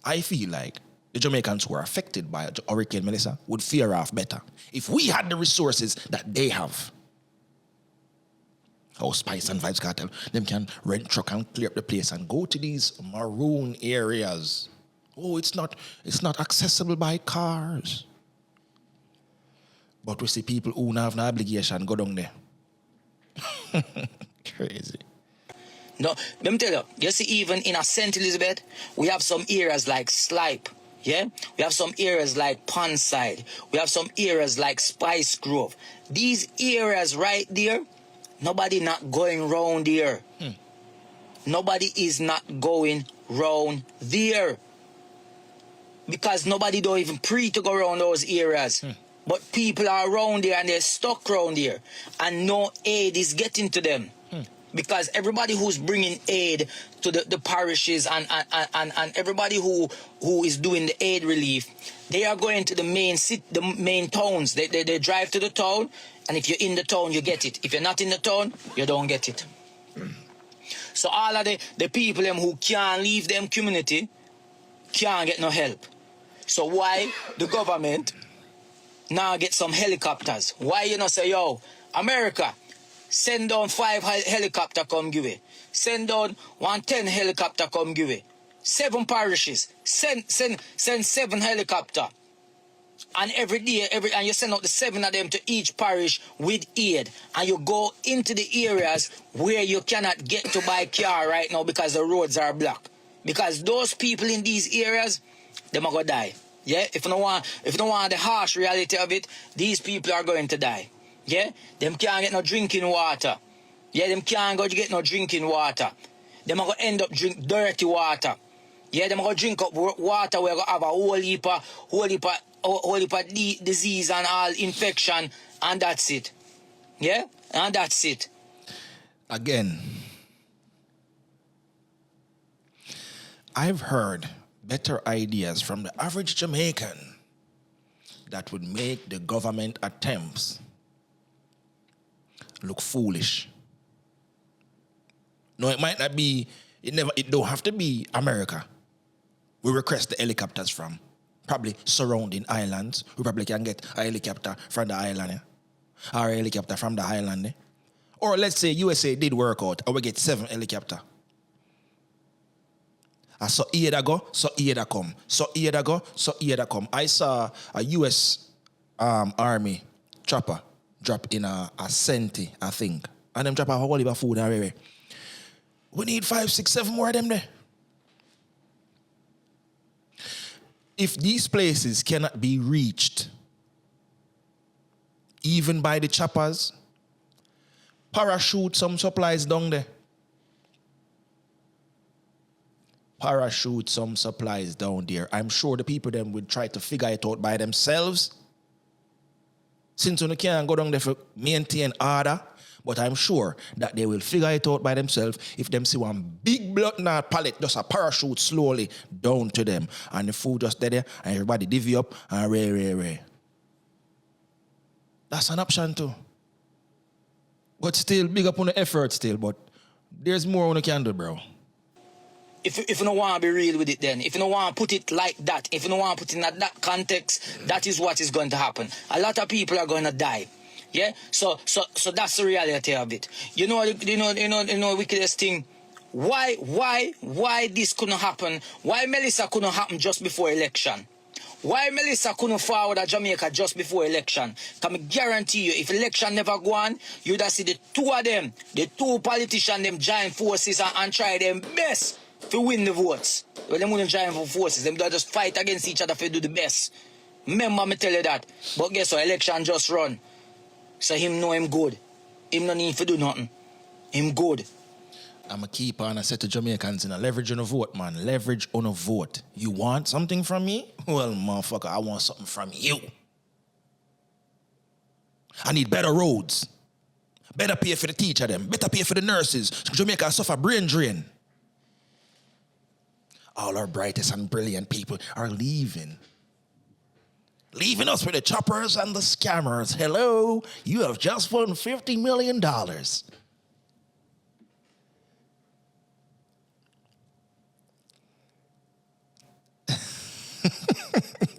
[SPEAKER 2] I feel like the Jamaicans who are affected by Hurricane Melissa would fare off better if we had the resources that they have. How Spice and Vibes Cartel, them can rent truck and clear up the place and go to these maroon areas. Oh, it's not accessible by cars. But we see people who don't have no obligation go down there. Crazy.
[SPEAKER 1] No, let me tell you see, even in a St. Elizabeth, we have some areas like Slipe, yeah? We have some areas like Pondside. We have some areas like Spice Grove. These areas right there, nobody not going round there. Nobody is not going round there. Because nobody don't even pray to go around those areas. But people are around there and they're stuck around there. And no aid is getting to them. Because everybody who's bringing aid to the parishes and everybody who is doing the aid relief, they are going to the main towns. They drive to the town, and if you're in the town, you get it. If you're not in the town, you don't get it. So all of the people them who can't leave them community can't get no help. So why the government now get some helicopters? Why you not say, yo, America, send down 5 helicopter come give it. Send down 110 helicopter come give it. 7 parishes. Send 7 helicopter. And every day, and you send out the 7 of them to each parish with aid. And you go into the areas where you cannot get to by car right now because the roads are blocked. Because those people in these areas, them are gonna die. Yeah? If you don't want the harsh reality of it, these people are going to die. Yeah, them can't get no drinking water. Yeah, them can't go get no drinking water. Them are going to end up drink dirty water. Yeah, them are going to drink up water where they have a whole heap of disease and all infection, and that's it. Yeah, and that's it.
[SPEAKER 2] Again, I've heard better ideas from the average Jamaican that would make the government attempts look foolish. No, it might not be, it don't have to be America. We request the helicopters from probably surrounding islands. We probably can get a helicopter from the island, or a helicopter from the island. Or let's say USA did work out, and we get 7 helicopters. So here they go, so here they come. So here they go, so here they come. I saw a US Army chopper drop in a Senti, I think. And them drop a whole heap of food already. We need 5, 6, 7 more of them there. If these places cannot be reached, even by the choppers, parachute some supplies down there. Parachute some supplies down there. I'm sure the people them would try to figure it out by themselves. Since you can't go down there for maintain order, but I'm sure that they will figure it out by themselves if them see one big blood knot pallet just a parachute slowly down to them. And the food just there and everybody divvy up and ray. That's an option too. But still, big up on the effort still, but there's more on the can do, bro.
[SPEAKER 1] If you don't want to be real with it then, if you don't want to put it like that, if you don't want to put it in that context, that is what is going to happen. A lot of people are going to die. Yeah? So that's the reality of it. You know wickedest thing? Why this couldn't happen? Why Melissa couldn't happen just before election? Why Melissa couldn't forward at Jamaica just before election? Can I guarantee you, if election never go on, you'd see the two of them, the two politicians, them join forces and try them best to win the votes. Well, them wouldn't join for forces. Them just fight against each other to do the best. Remember me tell you that. But guess what? Election just run. So him know him good. Him no need to do nothing. Him good.
[SPEAKER 2] I'm a keeper and I said to Jamaicans, leverage on a vote, man. Leverage on a vote. You want something from me? Well, motherfucker, I want something from you. I need better roads. Better pay for the teacher them. Better pay for the nurses. Jamaica suffer brain drain. All our brightest and brilliant people are leaving. Leaving us with the choppers and the scammers. Hello, you have just won $50 million.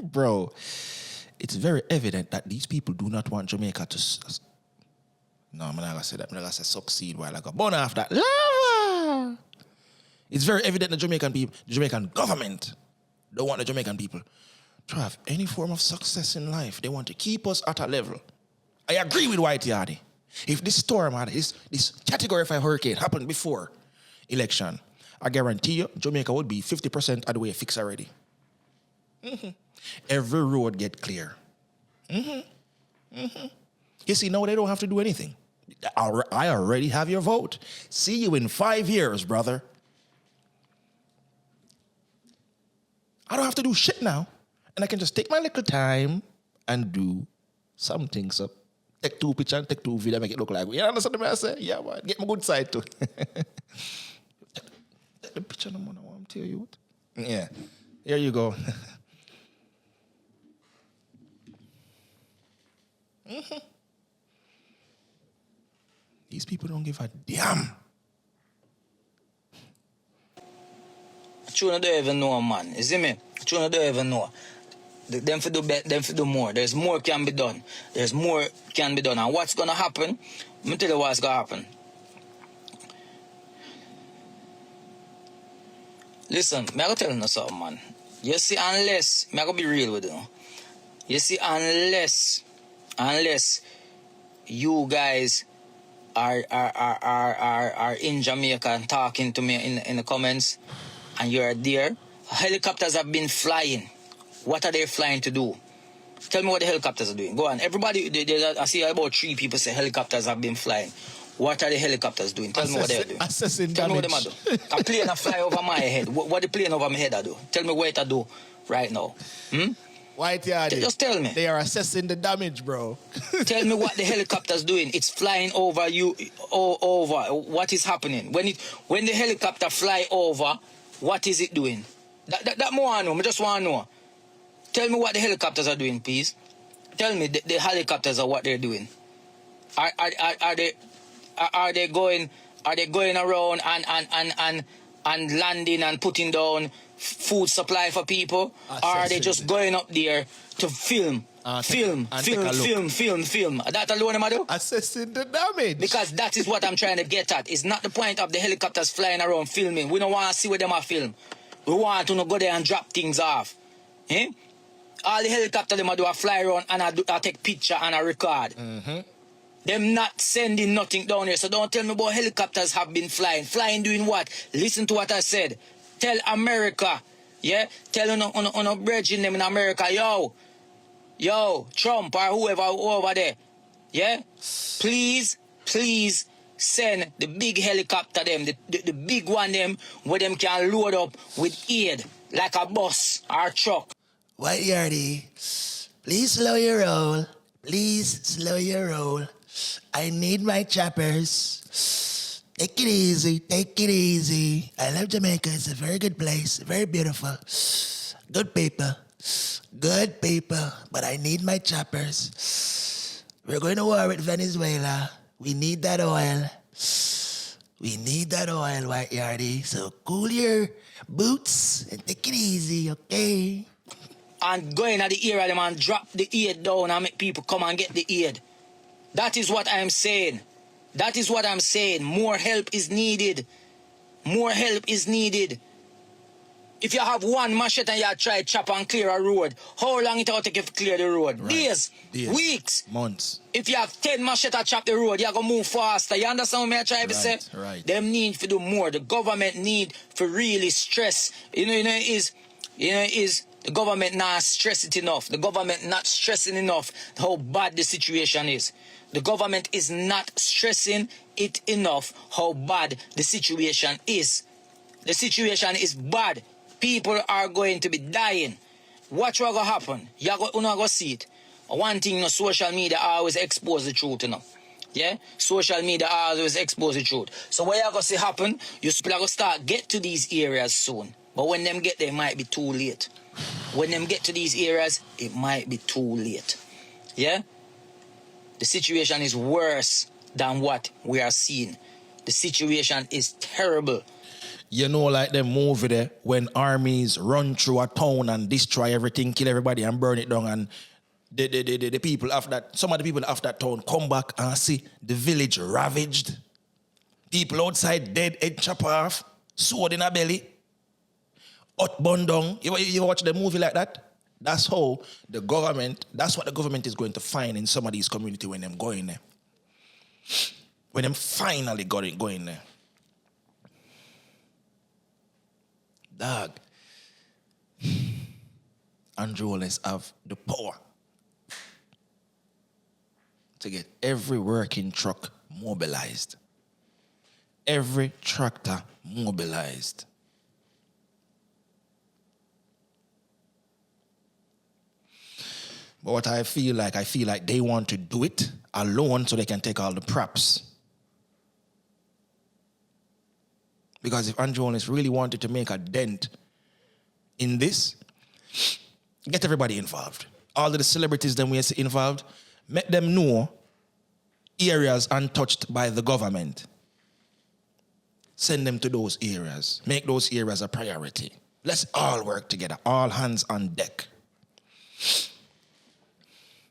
[SPEAKER 2] Bro, it's very evident that these people do not want Jamaica to... No, I'm not going to say that. I'm not going to say succeed while I go. Born after that. Lava! It's very evident the Jamaican people, the Jamaican government, don't want the Jamaican people to have any form of success in life. They want to keep us at a level. I agree with Yardie. If this storm had this Category 5 hurricane happened before election, I guarantee you Jamaica would be 50% of the way fixed already. Every road get clear. You see, now they don't have to do anything. I already have your vote. See you in 5 years, brother. I don't have to do shit now. And I can just take my little time and do some things up. Take 2 pictures and take 2 videos, make it look like, you understand what I say? Yeah, man. Get my good side too. Take the picture no more, I want to tell you what. Yeah. Here you go. These people don't give a damn.
[SPEAKER 1] You don't even know, man. You see me? You don't even know. Them for do more. There's more can be done. There's more can be done. And what's gonna happen? Let me tell you what's gonna happen. Listen, I'm gonna tell you something, man. You see, unless I'm gonna be real with you. You see, unless you guys are in Jamaica and talking to me in the comments, and you're there, helicopters have been flying. What are they flying to do? Tell me what the helicopters are doing. Go on. Everybody, I see about 3 people say helicopters have been flying. What are the helicopters doing? Tell me what they're doing.
[SPEAKER 2] Assessing
[SPEAKER 1] Tell
[SPEAKER 2] damage.
[SPEAKER 1] me what they do. A plane a fly over my head. What the plane over my head I do? Tell me what I do right now.
[SPEAKER 2] Yardie.
[SPEAKER 1] Just tell me.
[SPEAKER 2] They are assessing the damage, bro.
[SPEAKER 1] Tell me what the helicopter's doing. It's flying over you, over. What is happening? When the helicopter fly over, what is it doing? That more I know. I just want to know. Tell me what the helicopters are doing, please. Tell me the helicopters are what they're doing. Are they going around and landing and putting down food supply for people? Or are they just going up there to film? Film. That alone am I do?
[SPEAKER 2] Assessing the damage.
[SPEAKER 1] Because that is what I'm trying to get at. It's not the point of the helicopters flying around filming. We don't want to see where them are film. We want to go there and drop things off. Eh? All the helicopters them do a fly around and I take picture and I record. Them not sending nothing down here. So don't tell me about helicopters have been flying. Flying doing what? Listen to what I said. Tell America, yeah? Tell on a bridge in them in America, yo, Trump or whoever over there, yeah? Please send the big helicopter them, the big one them, where them can load up with aid, like a bus or a truck.
[SPEAKER 2] Yardie, please slow your roll. Please slow your roll. I need my choppers. Take it easy, take it easy. I love Jamaica. It's a very good place, very beautiful. Good people. Good people. But I need my choppers. We're going to war with Venezuela. We need that oil. We need that oil, White Yardie. So cool your boots and take it easy, okay?
[SPEAKER 1] And go in at the area, them and drop the aid down and make people come and get the aid. That is what I'm saying. That is what I'm saying. More help is needed. More help is needed. If you have one machete and you try chop and clear a road, how long it will take you to clear the road?
[SPEAKER 2] Right.
[SPEAKER 1] Days, weeks,
[SPEAKER 2] months.
[SPEAKER 1] If you have 10 machete chop the road, you're going to move faster. You understand what I'm trying to say?
[SPEAKER 2] Right.
[SPEAKER 1] Them need to do more. The government need to really stress. The government not stress it enough. The government not stressing enough how bad the situation is. The government is not stressing it enough how bad the situation is. The situation is bad. People are going to be dying. Watch what going to happen. You're going to see it. One thing, social media always expose the truth, Yeah? Social media always expose the truth. So what you're going to see happen, you're going to start get to these areas soon. But when them get there, it might be too late. When them get to these areas, it might be too late. Yeah? The situation is worse than what we are seeing. The situation is terrible.
[SPEAKER 2] You know, like them movie there, when armies run through a town and destroy everything, kill everybody and burn it down, and the people after that, some of the people after that town come back and see the village ravaged. People outside dead, head chop off, sword in a belly, hot bun down. You watch the movie like that? That's how the government, that's what the government is going to find in some of these communities when them go in there. When them finally go in there. Dog. Andrew Wallace have the power to get every working truck mobilized. Every tractor mobilized. But what I feel like they want to do it alone so they can take all the props. Because if Andrew Wallace really wanted to make a dent in this, get everybody involved. All of the celebrities that we see involved, make them know areas untouched by the government. Send them to those areas. Make those areas a priority. Let's all work together. All hands on deck.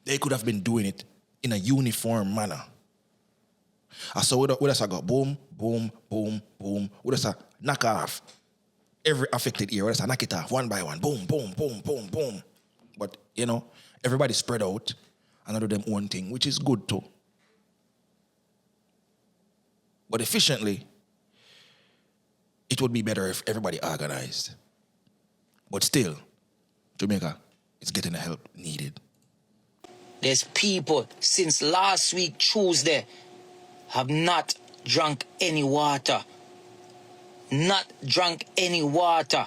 [SPEAKER 2] They could have been doing it in a uniform manner. So we just go boom, boom, boom, boom. We just knock off every affected area. We just knock it off one by one. Boom, boom, boom, boom, boom. But, everybody spread out and do them own thing, which is good too. But efficiently, it would be better if everybody organized. But still, Jamaica is getting the help needed.
[SPEAKER 1] There's people since last week, Tuesday, have not drunk any water. Not drunk any water.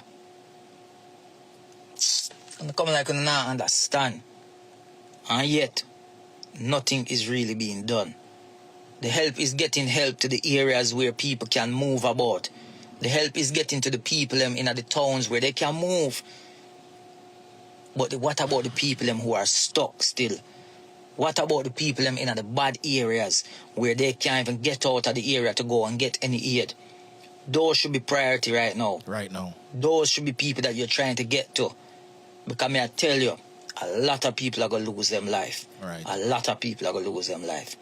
[SPEAKER 1] I'm coming like I not understand. And yet, nothing is really being done. The help is getting help to the areas where people can move about. The help is getting to the people in the towns where they can move. But what about the people who are stuck still? What about the people in the bad areas where they can't even get out of the area to go and get any aid? Those should be priority right now.
[SPEAKER 2] Right now.
[SPEAKER 1] Those should be people that you're trying to get to. Because I tell you, a lot of people are going to lose them life.
[SPEAKER 2] Right.
[SPEAKER 1] A lot of people are going to lose them life.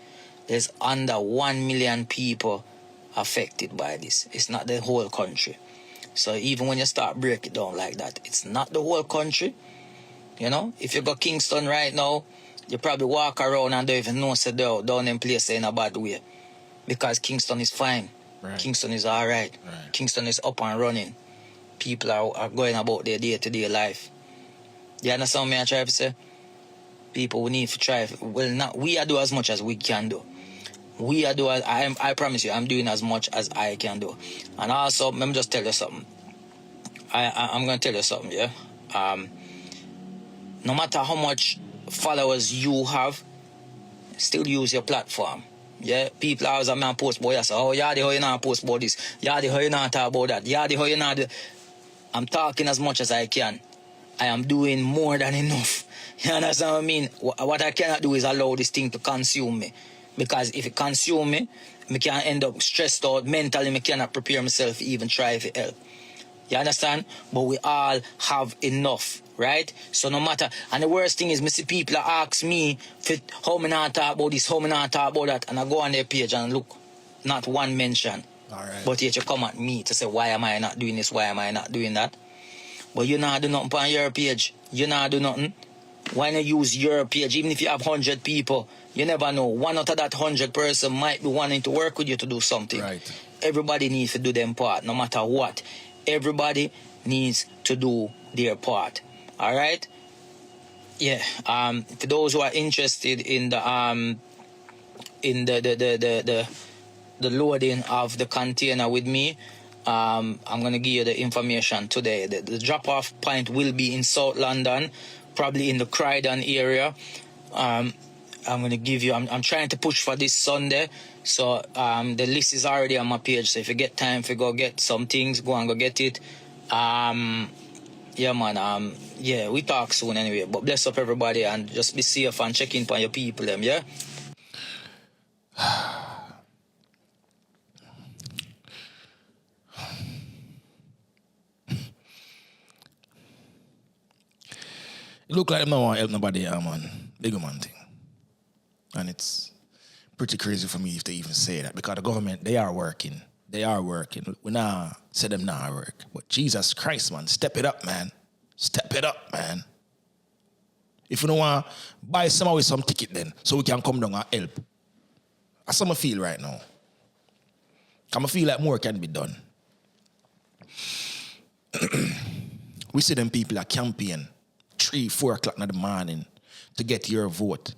[SPEAKER 1] There's under 1 million people affected by this. It's not the whole country. So even when you start break it down like that, it's not the whole country. If you go Kingston right now, you probably walk around and don't even know down in place in a bad way. Because Kingston is fine.
[SPEAKER 2] Right.
[SPEAKER 1] Kingston is all right. Kingston is up and running. People are going about their day-to-day life. You understand what I'm trying to say? People, we need to try. We are do as much as we can do. I promise you, I'm doing as much as I can do. And also, let me just tell you something. I'm going to tell you something, yeah? No matter how much followers you have, still use your platform. Yeah, people always a man post boy, say, oh, Yardie, how you not post about this? Yardie, how you not talk about that? Yardie, how you not... I'm talking as much as I can. I am doing more than enough. You understand what I mean? What I cannot do is allow this thing to consume me. Because if it consume me, I can end up stressed out mentally. I cannot prepare myself to even try to help. You understand? But we all have enough, right? So no matter, and the worst thing is, me see people that ask me how me not talk about this, how me not talk about that, and I go on their page and look, not one mention.
[SPEAKER 2] All right.
[SPEAKER 1] But yet you come at me to say, why am I not doing this? Why am I not doing that? But you not do nothing on your page. You not do nothing. Why not use your page? Even if you have 100 people, you never know. One out of that 100 person might be wanting to work with you to do something.
[SPEAKER 2] Right.
[SPEAKER 1] Everybody needs to do their part, no matter what. Everybody needs to do their part. All right? Yeah. For those who are interested in the loading of the container with me, I'm gonna give you the information today. The drop-off point will be in South London, probably in the Croydon area. I'm gonna give you. I'm trying to push for this Sunday, so the list is already on my page. So if you get time, if you go get some things, go and go get it. Yeah, man. Yeah, we talk soon anyway. But bless up everybody and just be safe and check in on your people, them. Yeah.
[SPEAKER 2] It look like I don't want to help nobody, man. Big man thing. And it's pretty crazy for me if they even say that, because the government, they are working. They are working. We not say them not work. But Jesus Christ, man, step it up, man. Step it up, man. If you don't want to buy someone with some ticket then, so we can come down and help. That's how I feel right now. I feel like more can be done. We see them people that campaign 3, 4 o'clock in the morning to get your vote.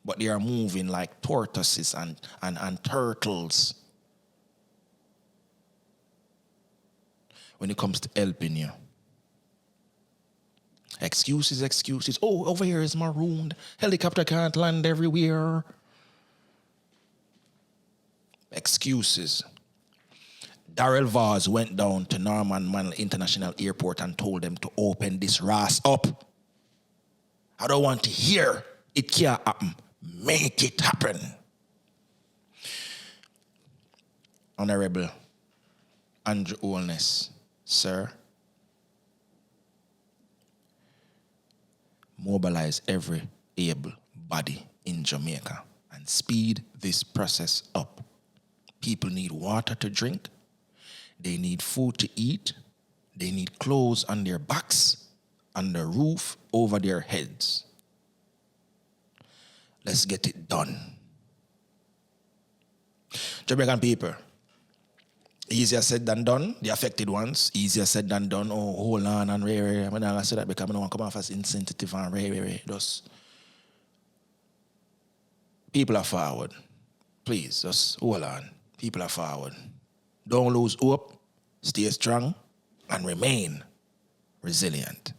[SPEAKER 2] But they are moving like tortoises and turtles when it comes to helping you. Excuses. Oh, over here is marooned. Helicopter can't land everywhere. Excuses. Darrell Vaz went down to Norman Manley International Airport and told them to open this RAS up. I don't want to hear it can't happen. Make it happen. Honorable Andrew Holness, sir, mobilize every able body in Jamaica and speed this process up. People need water to drink. They need food to eat. They need clothes on their backs and the roof over their heads. Let's get it done. Jamaican people, easier said than done. The affected ones, easier said than done. Oh, hold on and rare. I'm not say that because I don't want to come off as insensitive and rare. Just people are forward. Please, just hold on. People are forward. Don't lose hope. Stay strong and remain resilient.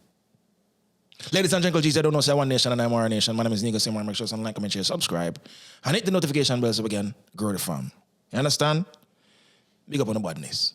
[SPEAKER 2] Ladies and gentlemen, I don't know, say one nation and I'm our nation. My name is negusimara. Make sure you like, comment, share, subscribe, and hit the notification bell so we can grow the farm. You understand? Big up on the badness.